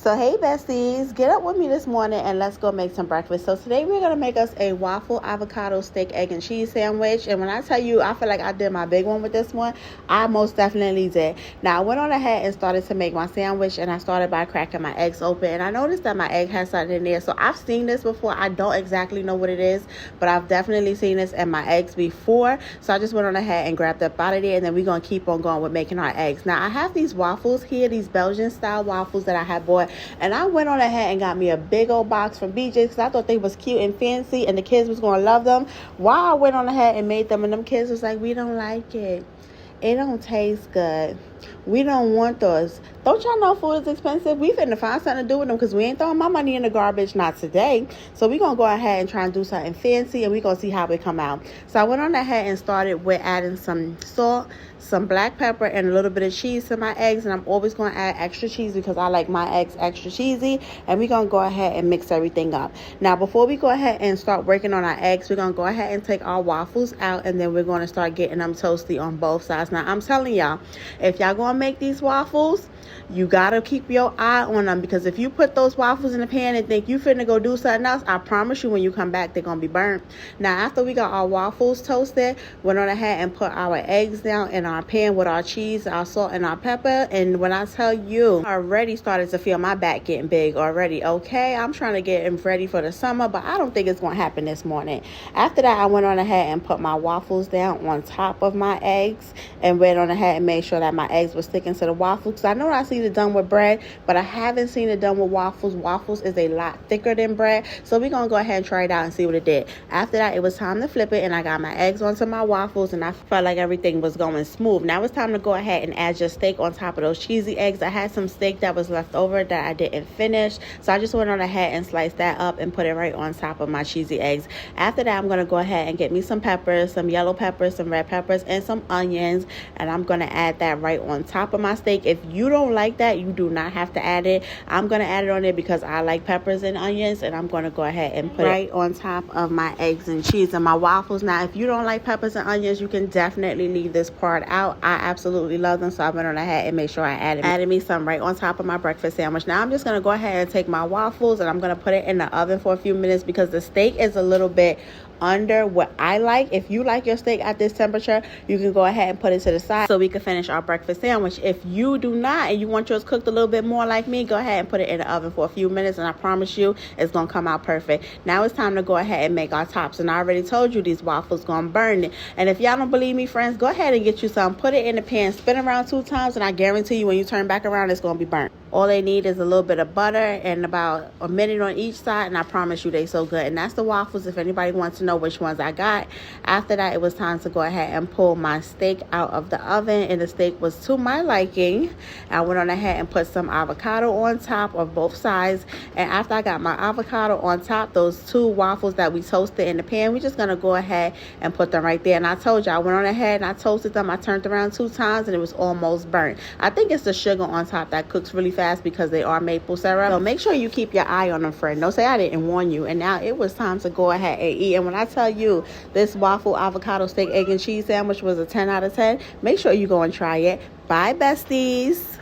So hey besties, get up with me this morning and let's go make some breakfast. So today we're going to make us a waffle avocado steak, egg, and cheese sandwich. And when I tell you I feel like I did my big one with this one, I most definitely did. Now I went on ahead and started to make my sandwich, and I started by cracking my eggs open. And I noticed that my egg has something in there. So I've seen this before. I don't exactly know what it is, but I've definitely seen this in my eggs before. So I just went on ahead and grabbed up out of there, and then we're going to keep on going with making our eggs. Now I have these waffles here, these Belgian style waffles that I had bought. And I went on ahead and got me a big old box from BJ's because I thought they was cute and fancy and the kids was going to love them. While I went on ahead and made them, and them kids was like, we don't like it. It don't taste good. We don't want those. Don't y'all know food is expensive? We finna find something to do with them because we ain't throwing my money in the garbage, not today. So we gonna go ahead and try and do something fancy, and we gonna see how it come out. So I went on ahead and started with adding some salt, some black pepper, and a little bit of cheese to my eggs. And I'm always gonna add extra cheese because I like my eggs extra cheesy. And we gonna go ahead and mix everything up. Now before we go ahead and start working on our eggs, we're gonna go ahead and take our waffles out, and then we're gonna start getting them toasty on both sides. Now I'm telling y'all, if y'all gonna make these waffles, you gotta keep your eye on them, because if you put those waffles in the pan and think you finna go do something else, I promise you when you come back they're gonna be burnt. Now after we got our waffles toasted, went on ahead and put our eggs down in our pan with our cheese, our salt, and our pepper. And when I tell you, I already started to feel my back getting big already. Okay, I'm trying to get ready for the summer, but I don't think it's gonna happen this morning. After that, I went on ahead and put my waffles down on top of my eggs, and went on ahead and made sure that my eggs were sticking to the waffles, because I know I see it done with bread, but I haven't seen it done with waffles. Waffles is a lot thicker than bread, so we're gonna go ahead and try it out and see what it did. After that, it was time to flip it, and I got my eggs onto my waffles, and I felt like everything was going smooth. Now it's time to go ahead and add your steak on top of those cheesy eggs. I had some steak that was left over that I didn't finish, so I just went on ahead and sliced that up and put it right on top of my cheesy eggs. After that, I'm gonna go ahead and get me some peppers, some yellow peppers, some red peppers, and some onions, and I'm gonna add that right on top of my steak. If you don't like that, you do not have to add it. I'm gonna add it on there because I like peppers and onions, and I'm gonna go ahead and put it right on top of my eggs and cheese and my waffles. Now if you don't like peppers and onions, you can definitely leave this part out. I absolutely love them, so I went on ahead and made sure I added me some right on top of my breakfast sandwich. Now I'm just gonna go ahead and take my waffles, and I'm gonna put it in the oven for a few minutes because the steak is a little bit under what I like. If you like your steak at this temperature, you can go ahead and put it to the side so we can finish our breakfast sandwich. If you do not and you want yours cooked a little bit more like me, go ahead and put it in the oven for a few minutes, and I promise you it's gonna come out perfect. Now it's time to go ahead and make our tops, and I already told you these waffles gonna burn it. And if y'all don't believe me, friends, go ahead and get you some, put it in the pan, spin around 2 times, and I guarantee you when you turn back around it's gonna be burnt. All they need is a little bit of butter and about a minute on each side, and I promise you they so good. And that's the waffles if anybody wants to know which ones I got. After that, it was time to go ahead and pull my steak out of the oven, and the steak was to my liking. I went on ahead and put some avocado on top of both sides, and after I got my avocado on top, those 2 waffles that we toasted in the pan, we're just gonna go ahead and put them right there. And I told you, I went on ahead and I toasted them. I turned around 2 times and it was almost burnt. I think it's the sugar on top that cooks really fast because they are maple syrup. So make sure you keep your eye on them, friend. Don't say I didn't warn you. And now it was time to go ahead and eat. And when I tell you this waffle avocado steak, egg, and cheese sandwich was a 10 out of 10, make sure you go and try it. Bye, besties.